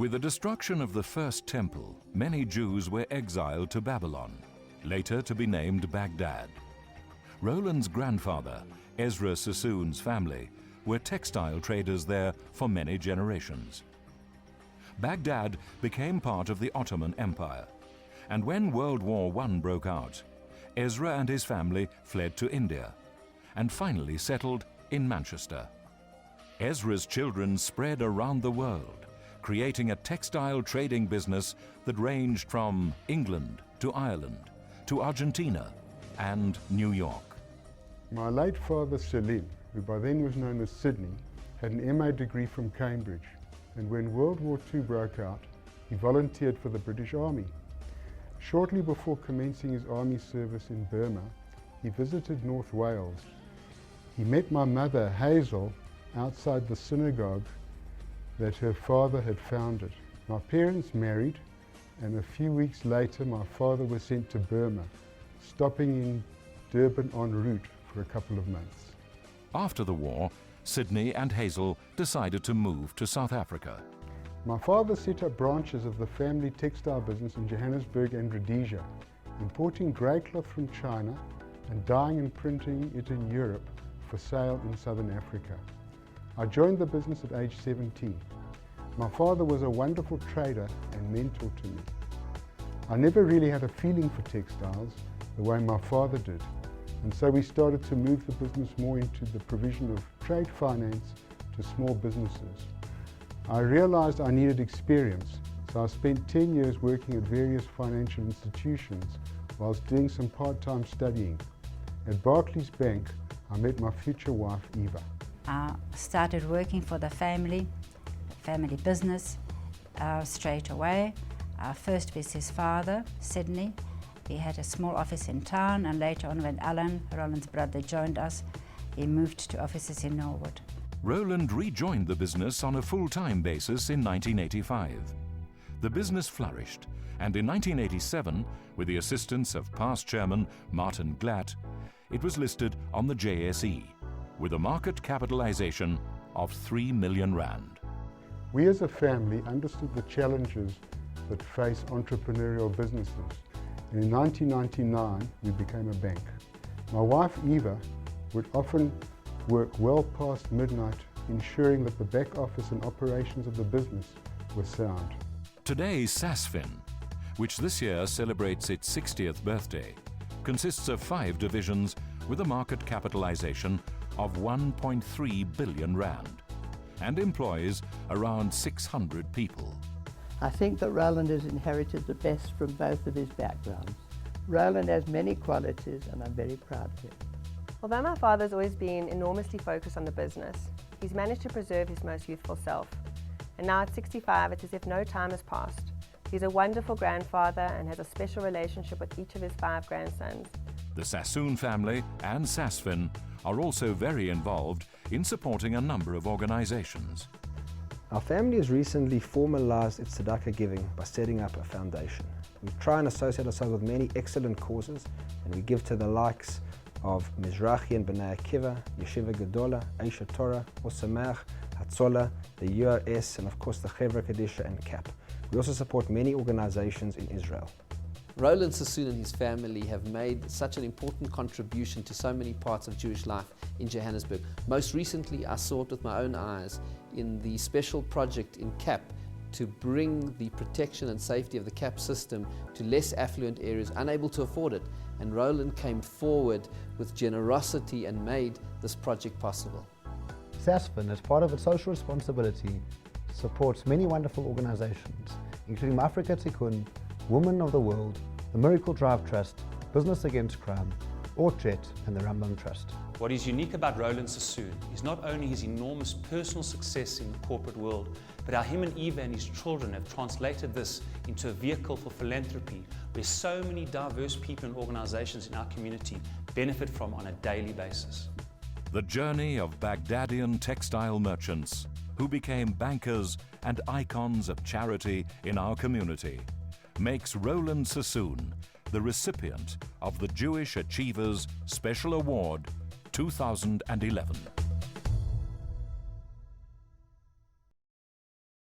With the destruction of the first temple, many Jews were exiled to Babylon, later to be named Baghdad. Roland's grandfather, Ezra Sassoon's family, were textile traders there for many generations. Baghdad became part of the Ottoman Empire, and when World War I broke out, Ezra and his family fled to India and finally settled in Manchester. Ezra's children spread around the world, creating a textile trading business that ranged from England to Ireland to Argentina and New York. My late father, Selim, who by then was known as Sydney, had an MA degree from Cambridge, and when World War II broke out, he volunteered for the British Army. Shortly before commencing his army service in Burma, he visited North Wales. He met my mother, Hazel, outside the synagogue that her father had founded. My parents married, and a few weeks later my father was sent to Burma, stopping in Durban en route for a couple of months. After the war, Sydney and Hazel decided to move to South Africa. My father set up branches of the family textile business in Johannesburg and Rhodesia, importing grey cloth from China and dyeing and printing it in Europe for sale in Southern Africa. I joined the business at age 17. My father was a wonderful trader and mentor to me. I never really had a feeling for textiles the way my father did, and so we started to move the business more into the provision of trade finance to small businesses. I realized I needed experience, so I spent 10 years working at various financial institutions whilst doing some part-time studying. At Barclays Bank, I met my future wife, Eva. I started working for the family business straight away. First with his father, Sydney. He had a small office in town, and later on when Alan, Roland's brother, joined us, he moved to offices in Norwood. Roland rejoined the business on a full-time basis in 1985. The business flourished, and in 1987, with the assistance of past chairman Martin Glatt, it was listed on the JSE, with a market capitalization of 3 million rand. We as a family understood the challenges that face entrepreneurial businesses. And in 1999, we became a bank. My wife, Eva, would often work well past midnight, ensuring that the back office and operations of the business were sound. Today, Sassoon, which this year celebrates its 60th birthday, consists of 5 divisions with a market capitalization of 1.3 billion rand and employs around 600 people. I think that Roland has inherited the best from both of his backgrounds. Roland has many qualities, and I'm very proud of him. Although my father's always been enormously focused on the business, he's managed to preserve his most youthful self. And now at 65, it's as if no time has passed. He's a wonderful grandfather and has a special relationship with each of his 5 grandsons. The Sassoon family and Sassoon are also very involved in supporting a number of organizations. Our family has recently formalized its tzedakah giving by setting up a foundation. We try and associate ourselves with many excellent causes, and we give to the likes of Mizrahi and B'nai Akiva, Yeshiva Gedola, Aisha Torah, Osamach, Hatzola, the URS, and of course the Chevra Kadisha and CAP. We also support many organizations in Israel. Roland Sassoon and his family have made such an important contribution to so many parts of Jewish life in Johannesburg. Most recently, I saw it with my own eyes in the special project in CAP to bring the protection and safety of the CAP system to less affluent areas unable to afford it. And Roland came forward with generosity and made this project possible. Sassoon, as part of its social responsibility, supports many wonderful organizations, including Africa Tikkun, Women of the World, the Miracle Drive Trust, Business Against Crime, Ortjet, and the Rambam Trust. What is unique about Roland Sassoon is not only his enormous personal success in the corporate world, but how him and Eva and his children have translated this into a vehicle for philanthropy where so many diverse people and organizations in our community benefit from on a daily basis. The journey of Baghdadian textile merchants who became bankers and icons of charity in our community makes Roland Sassoon the recipient of the Jewish Achievers Special Award 2011.